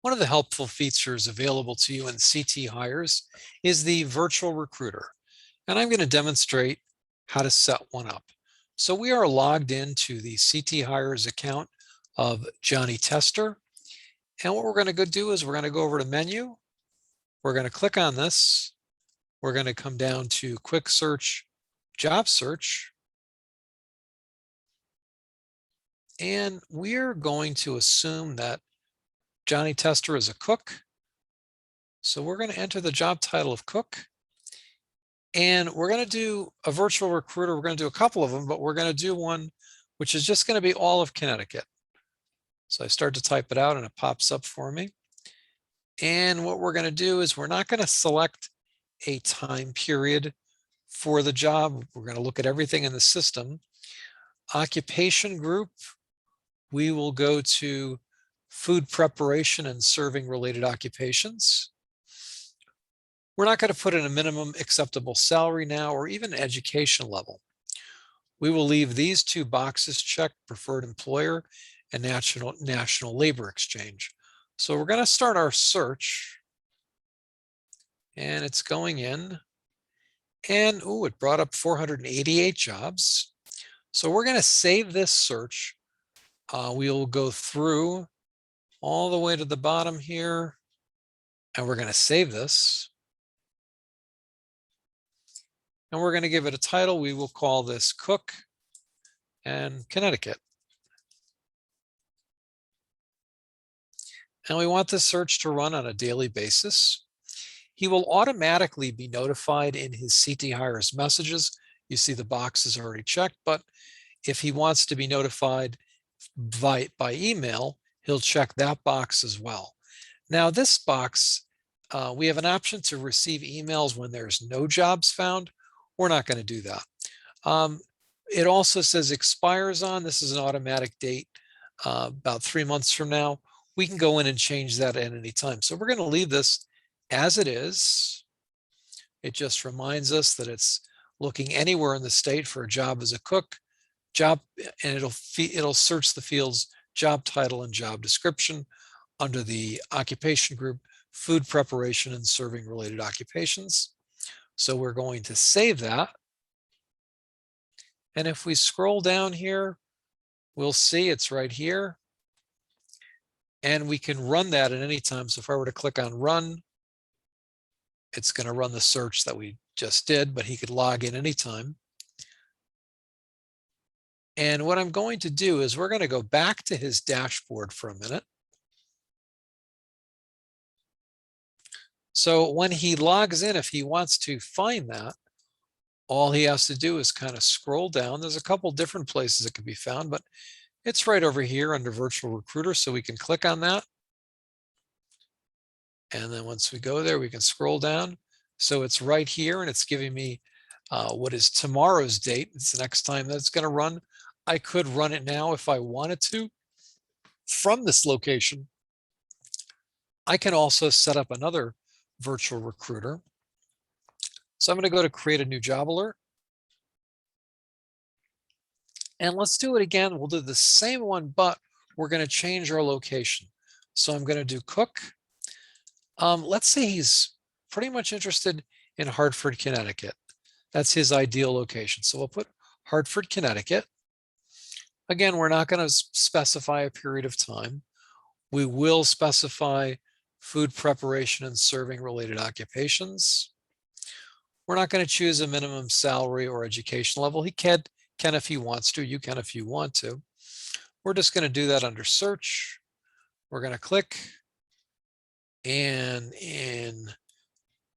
One of the helpful features available to you in CTHires is the virtual recruiter, and I'm going to demonstrate how to set one up. So we are logged into the CTHires account of Johnny Tester, and what we're going to go do is we're going to go over to menu. We're going to click on this. We're going to come down to quick search, job search, and we're going to assume that Johnny Tester is a cook. So we're going to enter the job title of cook, and we're going to do a virtual recruiter. We're going to do a couple of them, but we're going to do one which is just going to be all of Connecticut. So I start to type it out and it pops up for me. And what we're going to do is we're not going to select a time period for the job. We're going to look at everything in the system. Occupation group, we will go to food preparation and serving related occupations. We're not going to put in a minimum acceptable salary now or even education level. We will leave these two boxes checked, preferred employer and national labor exchange. So we're going to start our search, and it's going in, and it brought up 488 jobs. So we're going to save this search. We'll go through all the way to the bottom here, and we're going to save this. And we're going to give it a title. We will call this Cook and Connecticut. And we want this search to run on a daily basis. He will automatically be notified in his CTHires messages. You see the box is already checked, but if he wants to be notified by email, he'll check that box as well. Now this box, we have an option to receive emails when there's no jobs found. We're not going to do that. It also says expires on. This is an automatic date about 3 months from now. We can go in and change that at any time. So we're going to leave this as it is. It just reminds us that it's looking anywhere in the state for a job as a cook, job, and it'll search the fields job title and job description under the occupation group, food preparation and serving related occupations. So we're going to save that. And if we scroll down here, we'll see it's right here. And we can run that at any time. So if I were to click on run, it's going to run the search that we just did, but he could log in anytime. And what I'm going to do is we're going to go back to his dashboard for a minute. So when he logs in, if he wants to find that, all he has to do is kind of scroll down. There's a couple different places it can be found, but it's right over here under Virtual Recruiter. So we can click on that. And then once we go there, we can scroll down. So it's right here, and it's giving me what is tomorrow's date. It's the next time that's going to run. I could run it now if I wanted to from this location. I can also set up another virtual recruiter. So I'm going to go to create a new job alert. And let's do it again. We'll do the same one, but we're going to change our location. So I'm going to do cook. Let's say he's pretty much interested in Hartford, Connecticut. That's his ideal location. So we'll put Hartford, Connecticut. Again, we're not going to specify a period of time. We will specify food preparation and serving related occupations. We're not going to choose a minimum salary or education level. He can if he wants to. You can if you want to. We're just going to do that under search. We're going to click. And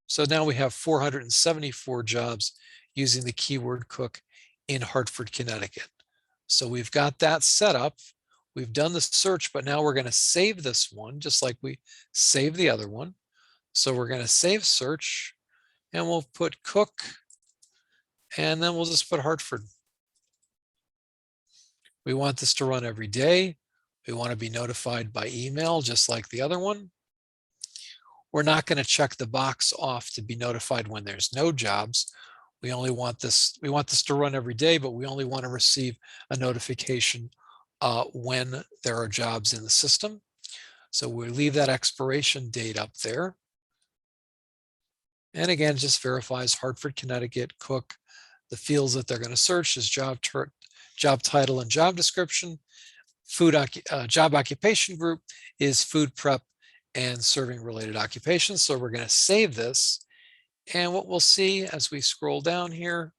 so now we have 474 jobs using the keyword cook in Hartford, Connecticut. So we've got that set up. We've done the search, but now we're going to save this one just like we saved the other one. So we're going to save search, and we'll put cook, and then we'll just put Hartford. We want this to run every day. We want to be notified by email just like the other one. We're not going to check the box off to be notified when there's no jobs. We only want this, we want this to run every day, but we only want to receive a notification when there are jobs in the system. So we leave that expiration date up there. And again, just verifies Hartford, Connecticut, Cook. The fields that they're going to search is job title and job description. Job occupation group is food prep and serving related occupations. So we're going to save this. And what we'll see as we scroll down here,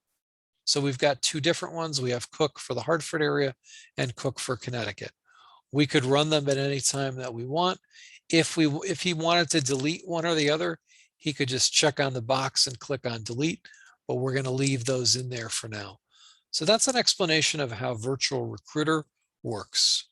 so we've got two different ones. We have Cook for the Hartford area and Cook for Connecticut. We could run them at any time that we want. If he wanted to delete one or the other, he could just check on the box and click on delete, but we're going to leave those in there for now. So that's an explanation of how Virtual Recruiter works.